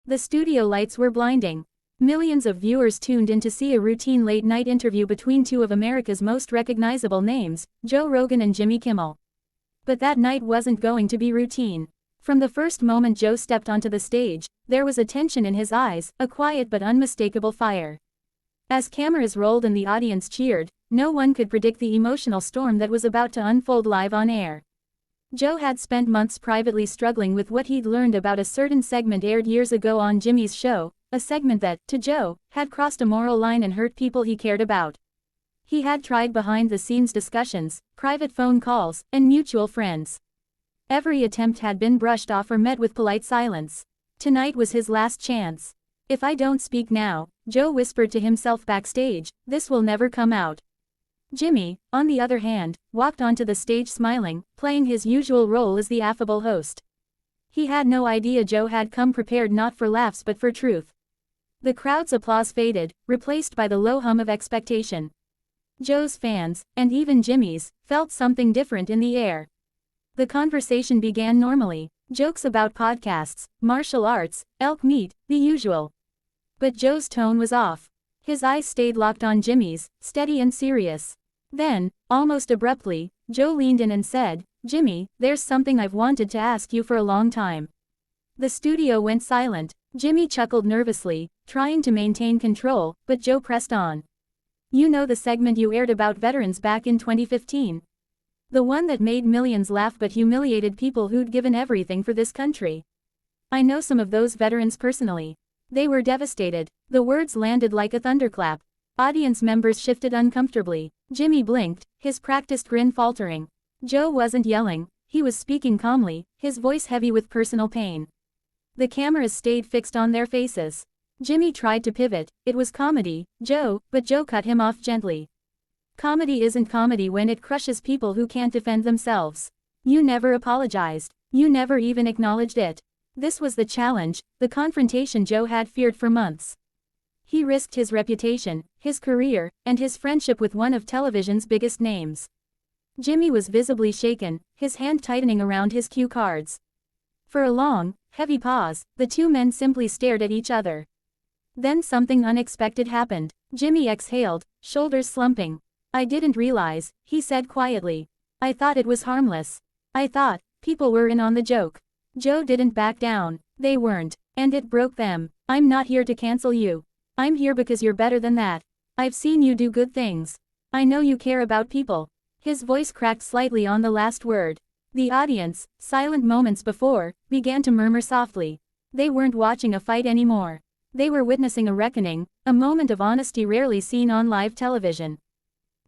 The studio lights were blinding. Millions of viewers tuned in to see a routine late-night interview between two of America's most recognizable names, Joe Rogan and Jimmy Kimmel. But that night wasn't going to be routine. From the first moment Joe stepped onto the stage, there was a tension in his eyes, a quiet but unmistakable fire. As cameras rolled and the audience cheered, no one could predict the emotional storm that was about to unfold live on air. Joe had spent months privately struggling with what he'd learned about a certain segment aired years ago on Jimmy's show, a segment that, to Joe, had crossed a moral line and hurt people he cared about. He had tried behind-the-scenes discussions, private phone calls, and mutual friends. Every attempt had been brushed off or met with polite silence. Tonight was his last chance. If I don't speak now, Joe whispered to himself backstage, this will never come out. Jimmy, on the other hand, walked onto the stage smiling, playing his usual role as the affable host. He had no idea Joe had come prepared not for laughs but for truth. The crowd's applause faded, replaced by the low hum of expectation. Joe's fans, and even Jimmy's, felt something different in the air. The conversation began normally, jokes about podcasts, martial arts, elk meat, the usual. But Joe's tone was off. His eyes stayed locked on Jimmy's, steady and serious. Then, almost abruptly, Joe leaned in and said, "Jimmy, there's something I've wanted to ask you for a long time." The studio went silent. Jimmy chuckled nervously, trying to maintain control, but Joe pressed on. "You know the segment you aired about veterans back in 2015? The one that made millions laugh but humiliated people who'd given everything for this country. I know some of those veterans personally. They were devastated." The words landed like a thunderclap. Audience members shifted uncomfortably. Jimmy blinked, his practiced grin faltering. Joe wasn't yelling, he was speaking calmly, his voice heavy with personal pain. The cameras stayed fixed on their faces. Jimmy tried to pivot, it was comedy, Joe, but Joe cut him off gently. Comedy isn't comedy when it crushes people who can't defend themselves. You never apologized. You never even acknowledged it. This was the challenge, the confrontation Joe had feared for months. He risked his reputation, his career, and his friendship with one of television's biggest names. Jimmy was visibly shaken, his hand tightening around his cue cards. For a long, heavy pause, the two men simply stared at each other. Then something unexpected happened. Jimmy exhaled, shoulders slumping. "I didn't realize," he said quietly. "I thought it was harmless. I thought people were in on the joke." Joe didn't back down. They weren't. And it broke them. "I'm not here to cancel you. I'm here because you're better than that. I've seen you do good things. I know you care about people." His voice cracked slightly on the last word. The audience, silent moments before, began to murmur softly. They weren't watching a fight anymore. They were witnessing a reckoning, a moment of honesty rarely seen on live television.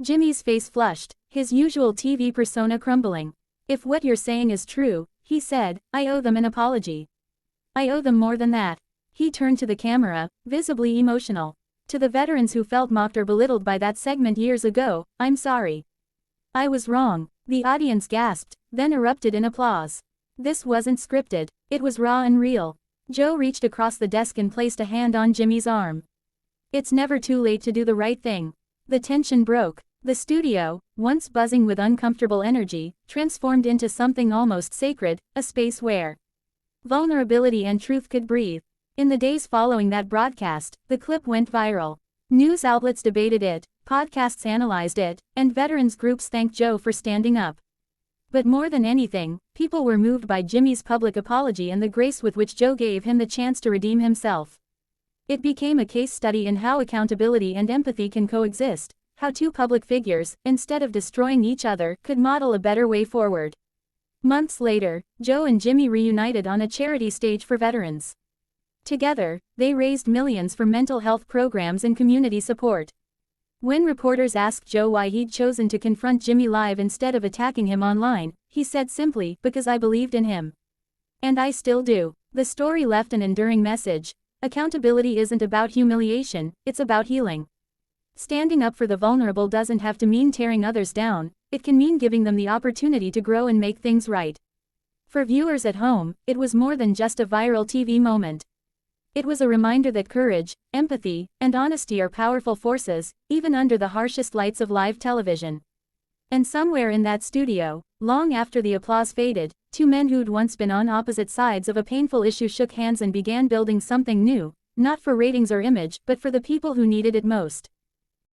Jimmy's face flushed, his usual TV persona crumbling. "If what you're saying is true," he said, "I owe them an apology. I owe them more than that." He turned to the camera, visibly emotional. "To the veterans who felt mocked or belittled by that segment years ago, I'm sorry. I was wrong." The audience gasped, then erupted in applause. This wasn't scripted. It was raw and real. Joe reached across the desk and placed a hand on Jimmy's arm. "It's never too late to do the right thing." The tension broke. The studio, once buzzing with uncomfortable energy, transformed into something almost sacred, a space where vulnerability and truth could breathe. In the days following that broadcast, the clip went viral. News outlets debated it, podcasts analyzed it, and veterans groups thanked Joe for standing up. But more than anything, people were moved by Jimmy's public apology and the grace with which Joe gave him the chance to redeem himself. It became a case study in how accountability and empathy can coexist, how two public figures, instead of destroying each other, could model a better way forward. Months later, Joe and Jimmy reunited on a charity stage for veterans. Together, they raised millions for mental health programs and community support. When reporters asked Joe why he'd chosen to confront Jimmy live instead of attacking him online, he said simply, "Because I believed in him. And I still do." The story left an enduring message. Accountability isn't about humiliation, it's about healing. Standing up for the vulnerable doesn't have to mean tearing others down, it can mean giving them the opportunity to grow and make things right. For viewers at home, it was more than just a viral TV moment. It was a reminder that courage, empathy, and honesty are powerful forces, even under the harshest lights of live television. And somewhere in that studio, long after the applause faded, two men who'd once been on opposite sides of a painful issue shook hands and began building something new, not for ratings or image, but for the people who needed it most.